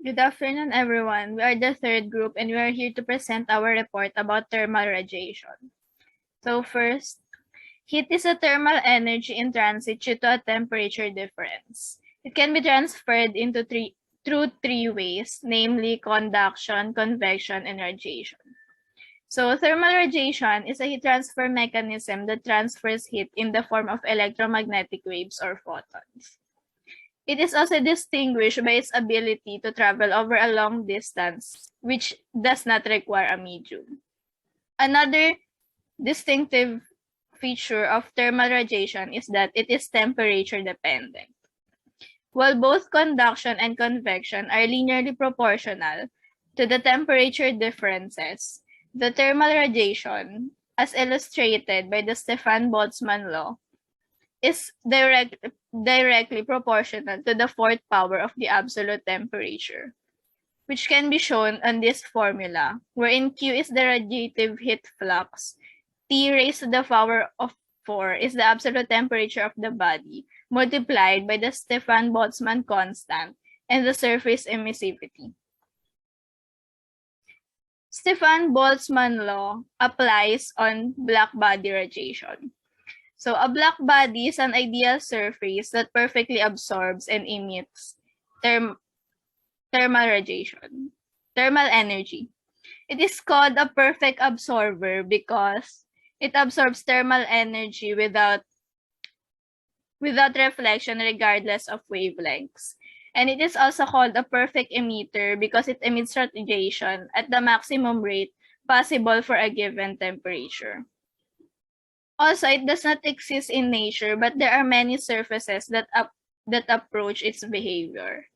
Good afternoon, everyone. We are the third group and we are here to present our report about thermal radiation. So first, heat is a thermal energy in transit due to a temperature difference. It can be transferred through three ways, namely conduction, convection, and radiation. So thermal radiation is a heat transfer mechanism that transfers heat in the form of electromagnetic waves or photons. It is also distinguished by its ability to travel over a long distance, which does not require a medium. Another distinctive feature of thermal radiation is that it is temperature dependent. While both conduction and convection are linearly proportional to the temperature differences, the thermal radiation, as illustrated by the Stefan-Boltzmann law, is directly proportional to the fourth power of the absolute temperature, which can be shown on this formula, wherein Q is the radiative heat flux, T raised to the power of 4 is the absolute temperature of the body, multiplied by the Stefan-Boltzmann constant and the surface emissivity. Stefan-Boltzmann law applies on black body radiation. So a black body is an ideal surface that perfectly absorbs and emits thermal energy. It is called a perfect absorber because it absorbs thermal energy without reflection regardless of wavelengths. And it is also called a perfect emitter because it emits radiation at the maximum rate possible for a given temperature. Also, it does not exist in nature, but there are many surfaces that approach its behavior.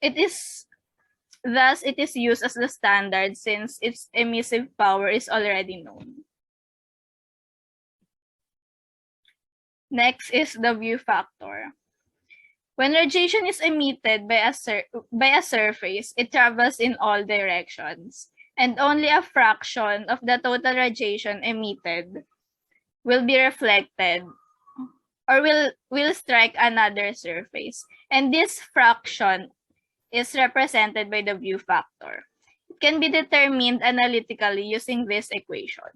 Thus, it is used as the standard since its emissive power is already known. Next is the view factor. When radiation is emitted by a surface, it travels in all directions, and only a fraction of the total radiation emitted will be reflected or will strike another surface. And this fraction is represented by the view factor. It can be determined analytically using this equation.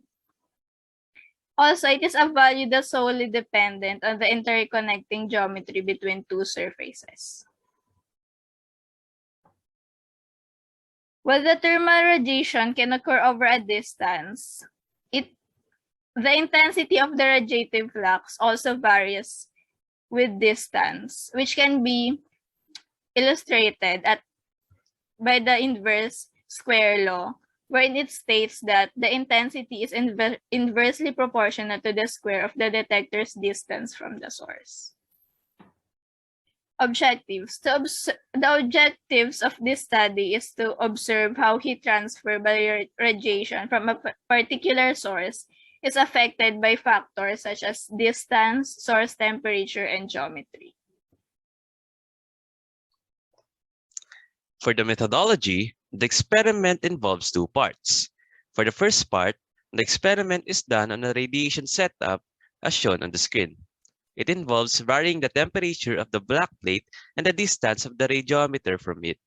Also, it is a value that's solely dependent on the interconnecting geometry between two surfaces. While the thermal radiation can occur over a distance, the intensity of the radiative flux also varies with distance, which can be illustrated by the inverse square law, wherein it states that the intensity is inversely proportional to the square of the detector's distance from the source. Objectives. The objectives of this study is to observe how heat transfer by radiation from a particular source is affected by factors such as distance, source temperature, and geometry. For the methodology, the experiment involves two parts. For the first part, the experiment is done on a radiation setup as shown on the screen. It involves varying the temperature of the black plate and the distance of the radiometer from it.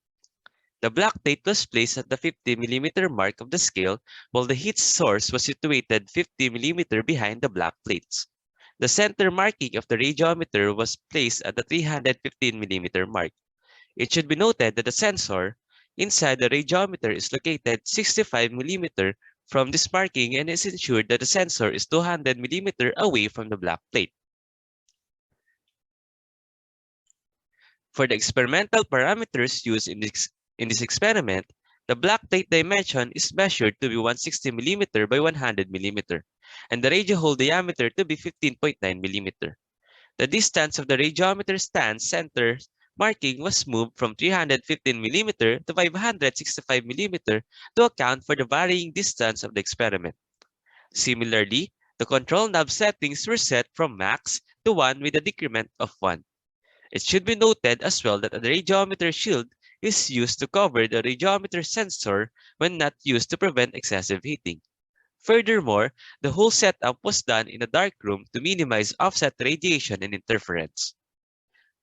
The black plate was placed at the 50 mm mark of the scale, while the heat source was situated 50 mm behind the black plates. The center marking of the radiometer was placed at the 315 mm mark. It should be noted that the sensor inside the radiometer is located 65 mm from this marking and is ensured that the sensor is 200 mm away from the black plate. For the experimental parameters used in this experiment, the black plate dimension is measured to be 160 mm by 100 mm, and the radio hole diameter to be 15.9 mm. The distance of the radiometer stand center marking was moved from 315 mm to 565 mm to account for the varying distance of the experiment. Similarly, the control knob settings were set from max to 1 with a decrement of 1. It should be noted as well that a radiometer shield is used to cover the radiometer sensor when not used to prevent excessive heating. Furthermore, the whole setup was done in a dark room to minimize offset radiation and interference.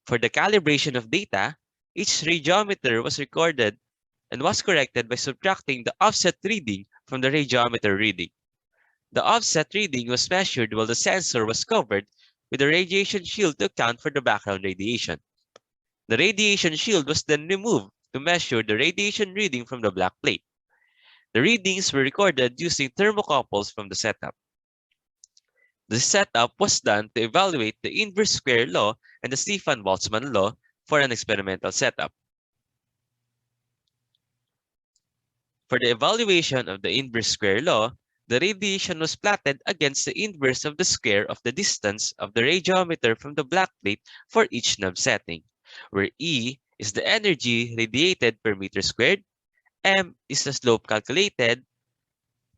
For the calibration of data, each radiometer was recorded and was corrected by subtracting the offset reading from the radiometer reading. The offset reading was measured while the sensor was covered with a radiation shield to account for the background radiation. The radiation shield was then removed to measure the radiation reading from the black plate. The readings were recorded using thermocouples from the setup. The setup was done to evaluate the inverse square law and the Stefan-Boltzmann law for an experimental setup. For the evaluation of the inverse square law, the radiation was plotted against the inverse of the square of the distance of the radiometer from the black plate for each knob setting, where E is the energy radiated per meter squared, M is the slope calculated,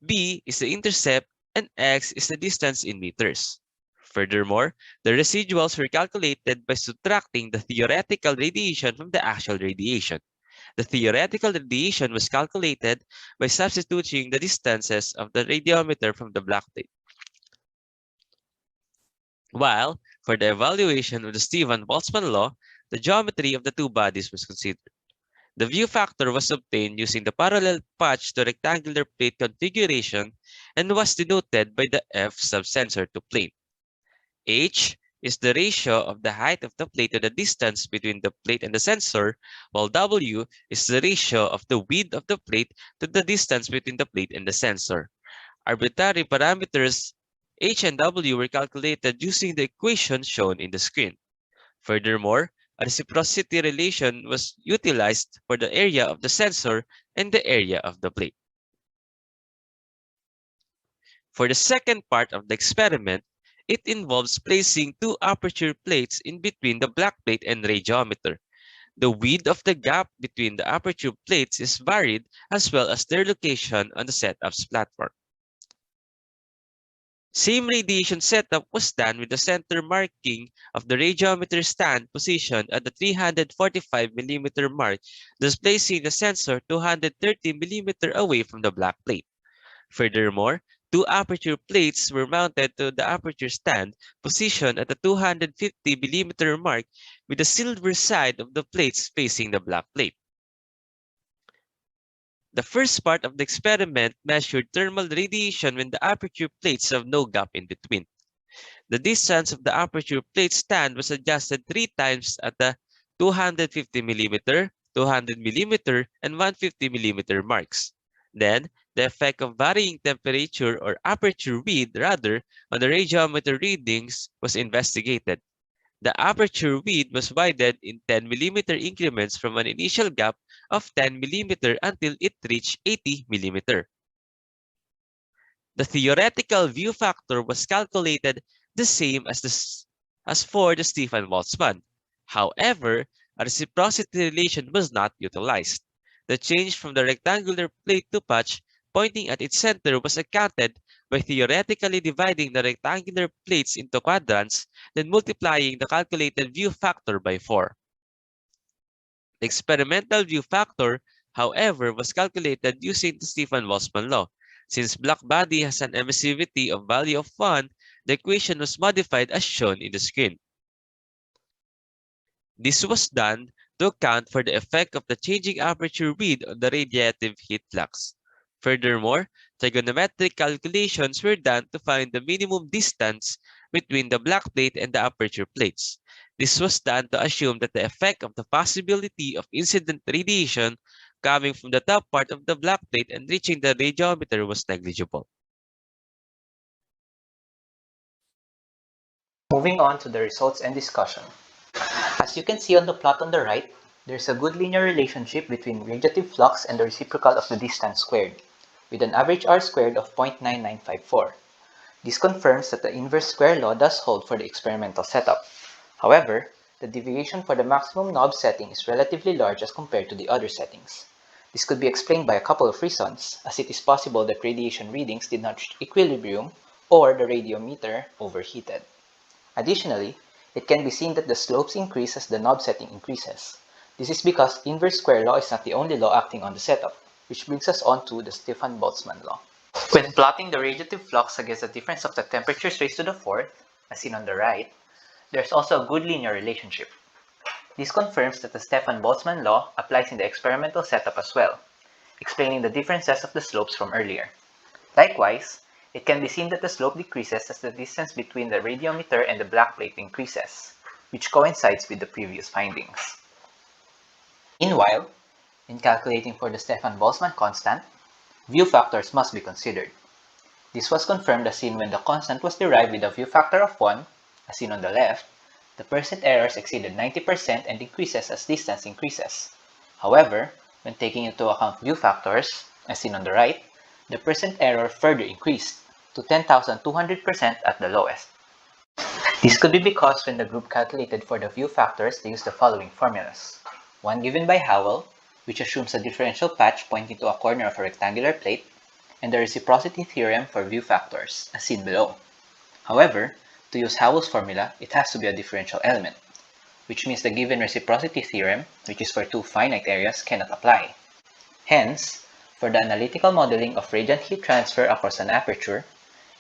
B is the intercept, and X is the distance in meters. Furthermore, the residuals were calculated by subtracting the theoretical radiation from the actual radiation. The theoretical radiation was calculated by substituting the distances of the radiometer from the black plate. While, for the evaluation of the Stefan-Boltzmann law, the geometry of the two bodies was considered. The view factor was obtained using the parallel patch to rectangular plate configuration and was denoted by the F subsensor to plane. H is the ratio of the height of the plate to the distance between the plate and the sensor, while W is the ratio of the width of the plate to the distance between the plate and the sensor. Arbitrary parameters H and W were calculated using the equation shown in the screen. Furthermore, a reciprocity relation was utilized for the area of the sensor and the area of the plate. For the second part of the experiment, it involves placing two aperture plates in between the black plate and radiometer. The width of the gap between the aperture plates is varied as well as their location on the setup's platform. Same radiation setup was done with the center marking of the radiometer stand positioned at the 345 mm mark, thus placing the sensor 230 mm away from the black plate. Furthermore, two aperture plates were mounted to the aperture stand positioned at the 250 mm mark with the silver side of the plates facing the black plate. The first part of the experiment measured thermal radiation when the aperture plates have no gap in between. The distance of the aperture plate stand was adjusted 3 times at the 250 mm, 200 mm, and 150 mm marks. Then, the effect of varying temperature or aperture width rather on the radiometer readings was investigated. The aperture width was widened in 10 mm increments from an initial gap of 10 mm until it reached 80 mm. The theoretical view factor was calculated the same as for the Stefan-Boltzmann. However, a reciprocity relation was not utilized. The change from the rectangular plate to patch pointing at its center was accounted by theoretically dividing the rectangular plates into quadrants, then multiplying the calculated view factor by 4. The experimental view factor, however, was calculated using the Stefan-Boltzmann law. Since black body has an emissivity of value of 1, the equation was modified as shown in the screen. This was done to account for the effect of the changing aperture width on the radiative heat flux. Furthermore, trigonometric calculations were done to find the minimum distance between the black plate and the aperture plates. This was done to assume that the effect of the possibility of incident radiation coming from the top part of the black plate and reaching the radiometer was negligible. Moving on to the results and discussion. As you can see on the plot on the right, there's a good linear relationship between radiative flux and the reciprocal of the distance squared, with an average R squared of 0.9954. This confirms that the inverse square law does hold for the experimental setup. However, the deviation for the maximum knob setting is relatively large as compared to the other settings. This could be explained by a couple of reasons, as it is possible that radiation readings did not reach equilibrium or the radiometer overheated. Additionally, it can be seen that the slopes increase as the knob setting increases. This is because inverse square law is not the only law acting on the setup, which brings us on to the Stefan-Boltzmann law. When plotting the radiative flux against the difference of the temperatures raised to the fourth, as seen on the right, there's also a good linear relationship. This confirms that the Stefan-Boltzmann law applies in the experimental setup as well, explaining the differences of the slopes from earlier. Likewise, it can be seen that the slope decreases as the distance between the radiometer and the black plate increases, which coincides with the previous findings. Meanwhile, in calculating for the Stefan-Boltzmann constant, view factors must be considered. This was confirmed as seen when the constant was derived with a view factor of 1, as seen on the left. The percent errors exceeded 90% and decreases as distance increases. However, when taking into account view factors, as seen on the right, the percent error further increased to 10,200% at the lowest. This could be because when the group calculated for the view factors, they used the following formulas. One given by Howell, which assumes a differential patch pointing to a corner of a rectangular plate, and the reciprocity theorem for view factors, as seen below. However, to use Howell's formula, it has to be a differential element, which means the given reciprocity theorem, which is for two finite areas, cannot apply. Hence, for the analytical modeling of radiant heat transfer across an aperture,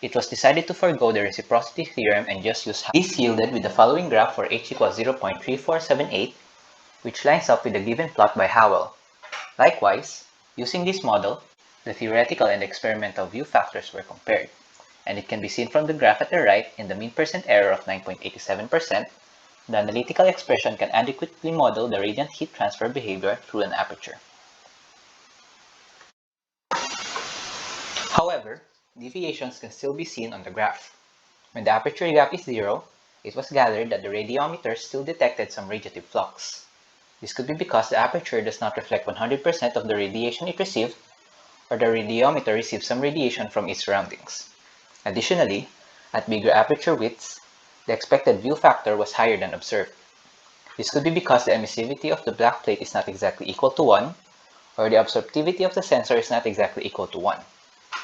it was decided to forego the reciprocity theorem and just use Howell. This yielded with the following graph for h equals 0.3478, which lines up with the given plot by Howell. Likewise, using this model, the theoretical and experimental view factors were compared, and it can be seen from the graph at the right in the mean percent error of 9.87%, the analytical expression can adequately model the radiant heat transfer behavior through an aperture. However, deviations can still be seen on the graph. When the aperture gap is 0, it was gathered that the radiometer still detected some radiative flux. This could be because the aperture does not reflect 100% of the radiation it received, or the radiometer receives some radiation from its surroundings. Additionally, at bigger aperture widths, the expected view factor was higher than observed. This could be because the emissivity of the black plate is not exactly equal to 1, or the absorptivity of the sensor is not exactly equal to 1.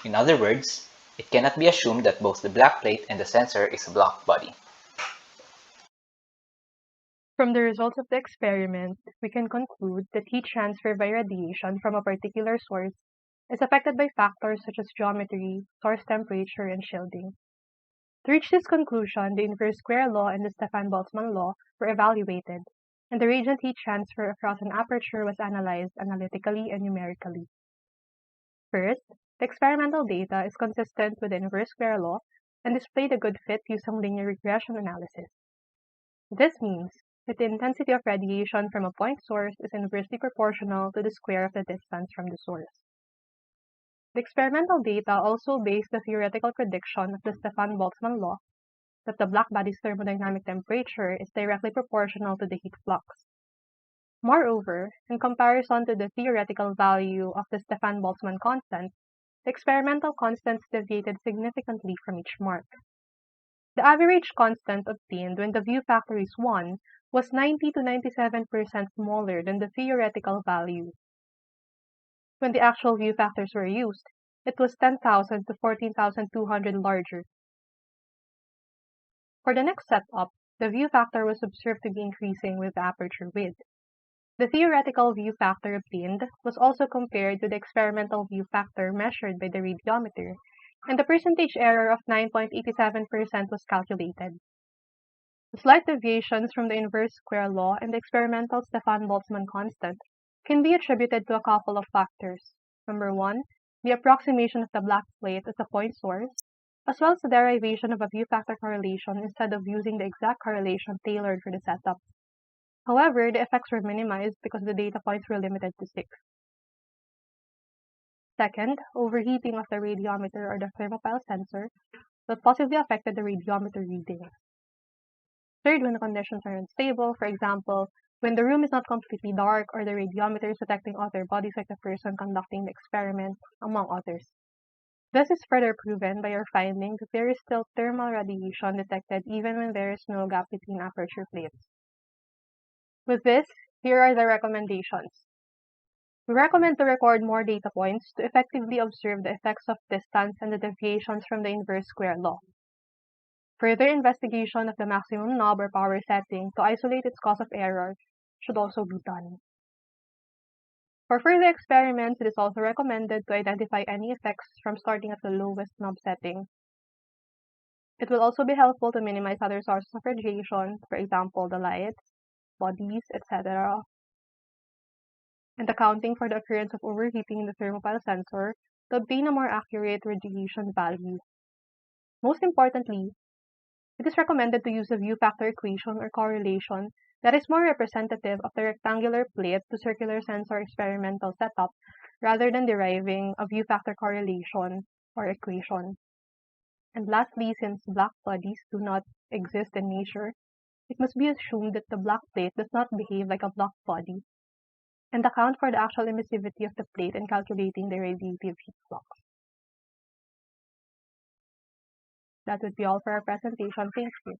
In other words, it cannot be assumed that both the black plate and the sensor is a block body. From the results of the experiment, we can conclude that heat transfer by radiation from a particular source is affected by factors such as geometry, source temperature, and shielding. To reach this conclusion, the inverse square law and the Stefan-Boltzmann law were evaluated, and the radiant heat transfer across an aperture was analyzed analytically and numerically. First, the experimental data is consistent with the inverse square law and displayed a good fit using linear regression analysis. This means that the intensity of radiation from a point source is inversely proportional to the square of the distance from the source. The experimental data also based the theoretical prediction of the Stefan-Boltzmann law that the black body's thermodynamic temperature is directly proportional to the heat flux. Moreover, in comparison to the theoretical value of the Stefan-Boltzmann constant, the experimental constants deviated significantly from each mark. The average constant obtained when the view factor is 1 was 90 to 97% smaller than the theoretical value. When the actual view factors were used, it was 10,000 to 14,200 larger. For the next setup, the view factor was observed to be increasing with the aperture width. The theoretical view factor obtained was also compared to the experimental view factor measured by the radiometer, and the percentage error of 9.87% was calculated. The slight deviations from the inverse square law and the experimental Stefan-Boltzmann constant can be attributed to a couple of factors. Number 1, the approximation of the black plate as a point source, as well as the derivation of a view factor correlation instead of using the exact correlation tailored for the setup. However, the effects were minimized because the data points were limited to 6. Second, overheating of the radiometer or the thermopile sensor that possibly affected the radiometer readings. Third, when the conditions are unstable, for example, when the room is not completely dark or the radiometer is detecting other bodies like the person conducting the experiment, among others. This is further proven by our finding that there is still thermal radiation detected even when there is no gap between aperture plates. With this, here are the recommendations. We recommend to record more data points to effectively observe the effects of distance and the deviations from the inverse square law. Further investigation of the maximum knob or power setting to isolate its cause of error should also be done. For further experiments, it is also recommended to identify any effects from starting at the lowest knob setting. It will also be helpful to minimize other sources of radiation, for example, the lights, bodies, etc. and accounting for the occurrence of overheating in the thermopile sensor to obtain a more accurate radiation value. Most importantly, it is recommended to use a view factor equation or correlation that is more representative of the rectangular plate to circular sensor experimental setup rather than deriving a view factor correlation or equation. And lastly, since black bodies do not exist in nature, it must be assumed that the black plate does not behave like a black body, and account for the actual emissivity of the plate in calculating the radiative heat flux. That would be all for our presentation. Thank you.